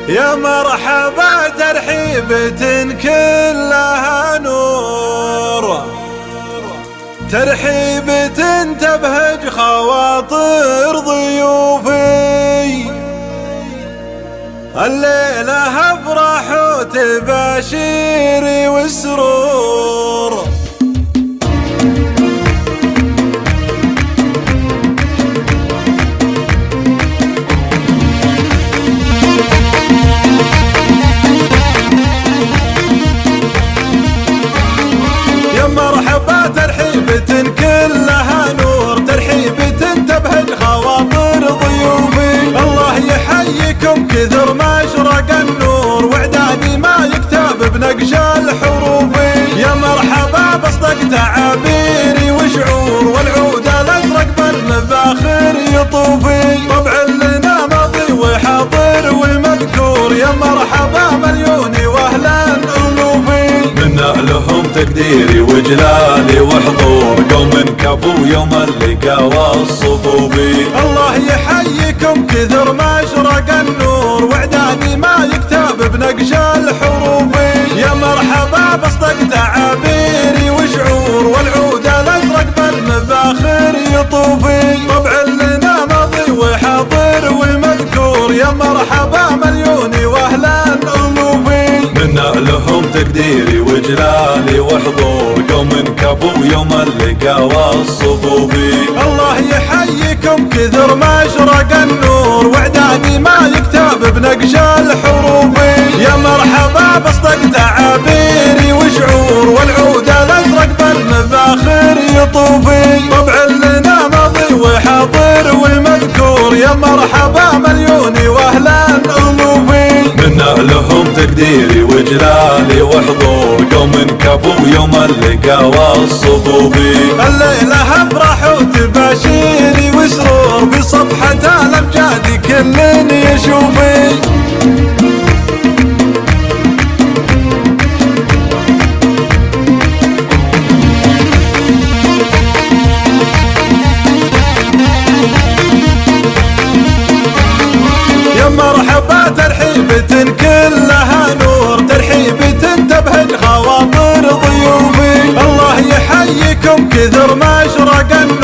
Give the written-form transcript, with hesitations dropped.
يا مرحبا ترحيبة كلها نور، ترحيبة تبهج خواطر ضيوفي. الليلة افرح وتباشيري والسرور، يا مرحبا ترحيبة كلها نور، ترحيبة تبهج خواطر ضيوفي. الله يحييكم كثر ما اشرق النور، واعدادي ما يكتب بنقش الحروف. يا مرحبا بصدق تعابيري وشعور، والعود الازرق بالمباخر يطوفي. طبع لنا ماضي وحاضر ومذكور، يا مرحبا مليوني واهلا الوفي. منا لهم تقديري وجلالي وحضور، قوم كفو يوم اللقا والصفوفي. الله يحييكم كثر ما اشرق النور، واعدادي ما يكتب بنقش الحروف. يا مرحبا بصدق تعابيري وشعور، والعود الازرق بالمباخر يطوفي. طبع لنا ماضي وحاضر ومذكور، يا مرحبا مليوني واهلا الوفي. منا لهم تقديري وجلالي وحضور، قوم كفو يوم اللقا والصفوفي. الله يحييكم كثر ما اشرق النور، واعدادي ما يكتب بنقش الحروف. يا مرحبا بصدق تعابيري وشعور، والعود الازرق بالمباخر يطوفي. طبع لنا ماضي وحاضر ومذكور، يا مرحبا مليوني واهلا الوفي. منا لهم تقديري وجلالي وحضور، قوم كفو يوم اللقا والصفوفي. الليلة افرح وتباشيري وسرور، بصفحة الامجاد كل يشوفي. يا مرحبا ترحيبة كلها نور، ترحيبة تبهج خواطر ضيوفي. الله يحييكم كثر ما اشرق النور،